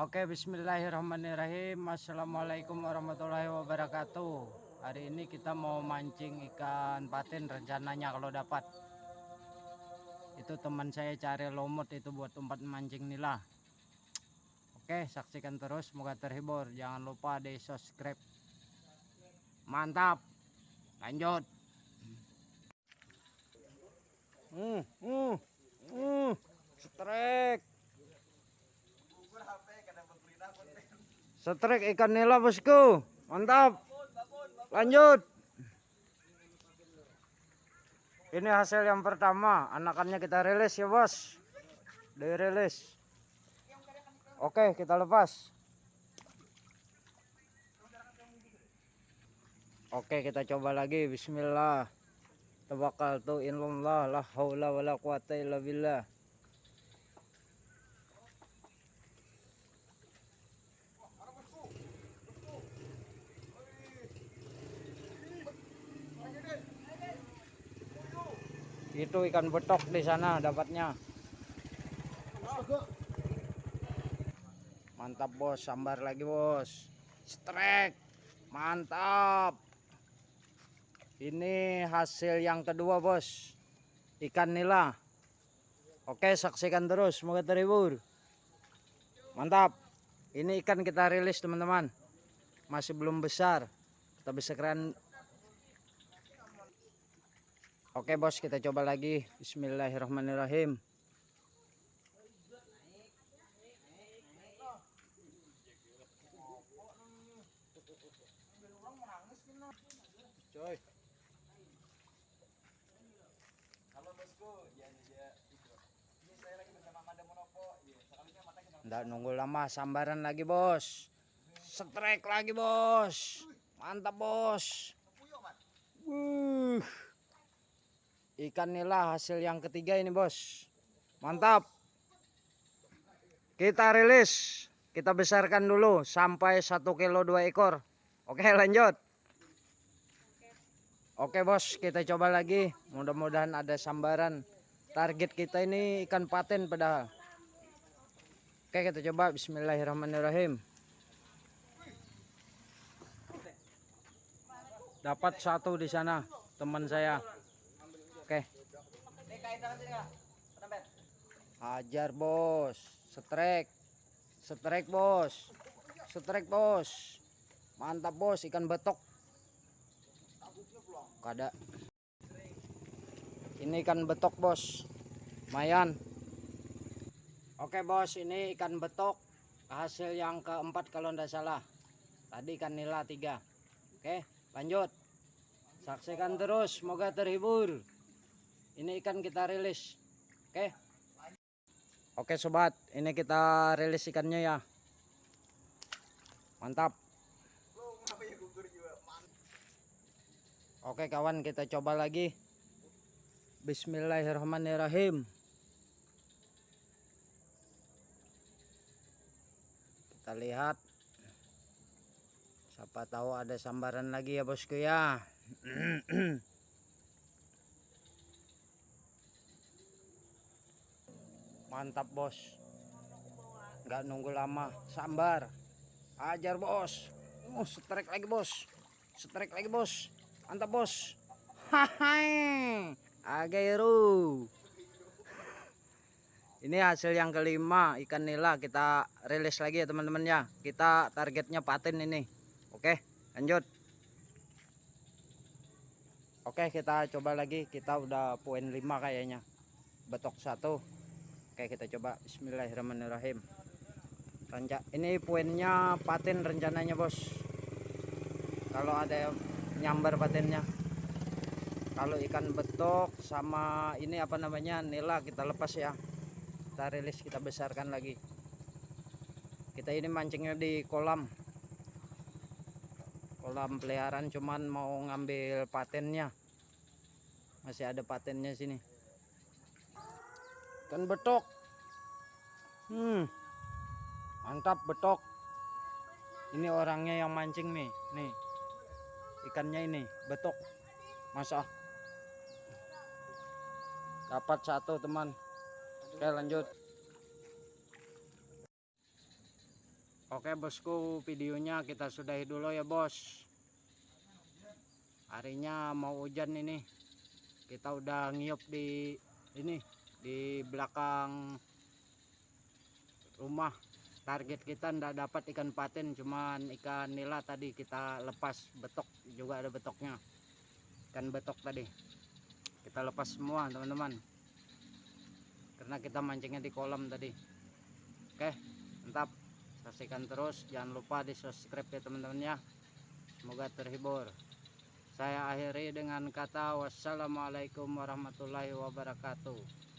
Oke, bismillahirrahmanirrahim. Assalamualaikum warahmatullahi wabarakatuh. Hari ini kita mau mancing ikan patin rencananya kalau dapat. Itu teman saya cari lumut itu buat tempat mancing nila. Oke, saksikan terus, semoga terhibur. Jangan lupa di subscribe. Mantap. Lanjut. Strike. Strike ikan nila bosku. Mantap. Lanjut. Ini hasil yang pertama. Anakannya kita rilis ya bos. Dirilis. Oke, kita lepas. Oke, kita coba lagi. Bismillah. Tawakkaltu ilallah, la haula wala quwata illa billah. Itu ikan betok di sana dapatnya. Mantap bos, sambar lagi bos. Strike. Mantap. Ini hasil yang kedua bos. Ikan nila. Oke, saksikan terus, semoga terhibur. Mantap. Ini ikan kita rilis teman-teman. Masih belum besar. Kita besarkan. Oke bos, kita coba lagi. Bismillahirrahmanirrahim. Coy. Halo bosku, ini saya lagi bersama Mada Monopo. Nggak nunggu lama, sambaran lagi bos. Strike lagi bos. Mantap bos. Ikan nila hasil yang ketiga ini bos. Mantap. Kita rilis. Kita besarkan dulu sampai 1 kilo 2 ekor. Oke, lanjut. Oke bos, kita coba lagi. Mudah-mudahan ada sambaran. Target kita ini ikan patin padahal. Oke, kita coba. Bismillahirrahmanirrahim. Dapat satu di sana teman saya. Oke. Hajar bos. Strike. Strike bos. Strike bos. Mantap bos, ikan betok. Kada. Ini ikan betok bos. Lumayan. Oke bos, ini ikan betok. Hasil yang keempat kalau tidak salah. Tadi ikan nila 3. Oke, lanjut. Saksikan terus, semoga terhibur. Ini ikan kita rilis. Oke. Oke sobat, ini kita rilis ikannya ya. Mantap. Oke kawan, kita coba lagi. Bismillahirrahmanirrahim. Kita lihat. Siapa tahu ada sambaran lagi ya bosku ya. Mantap bos. Nggak nunggu lama, sambar. Ajar bos. Strike lagi bos. Strike lagi bos. Mantap bos. Hai. Agairu. Ini hasil yang kelima ikan nila, kita rilis lagi ya teman-teman ya. Kita targetnya patin ini. Oke, lanjut. Oke, kita coba lagi. Kita udah poin 5 kayaknya. Betok 1. Oke, kita coba. Bismillahirrahmanirrahim. Ini poinnya patin rencananya bos. Kalau ada nyambar patinnya. Kalau ikan betok sama ini apa namanya nila kita lepas ya. Kita rilis, kita besarkan lagi. Kita ini mancingnya di kolam peliharaan, cuman mau ngambil patennya. Masih ada patennya sini. Ikan betok. Mantap betok. Ini orangnya yang mancing nih. Nih. Ikannya ini betok. Masa dapat satu teman. Oke, lanjut. Oke bosku, videonya kita sudahi dulu ya bos. Harinya mau hujan ini. Kita udah ngiup di ini, di belakang rumah. Target kita ndak dapat ikan patin, cuman ikan nila tadi kita lepas. Betok juga ada betoknya, ikan betok tadi kita lepas semua teman-teman, karena kita mancingnya di kolam tadi. Oke mantap, saksikan terus, jangan lupa di subscribe ya teman-teman ya. Semoga terhibur. Saya akhiri dengan kata wassalamualaikum warahmatullahi wabarakatuh.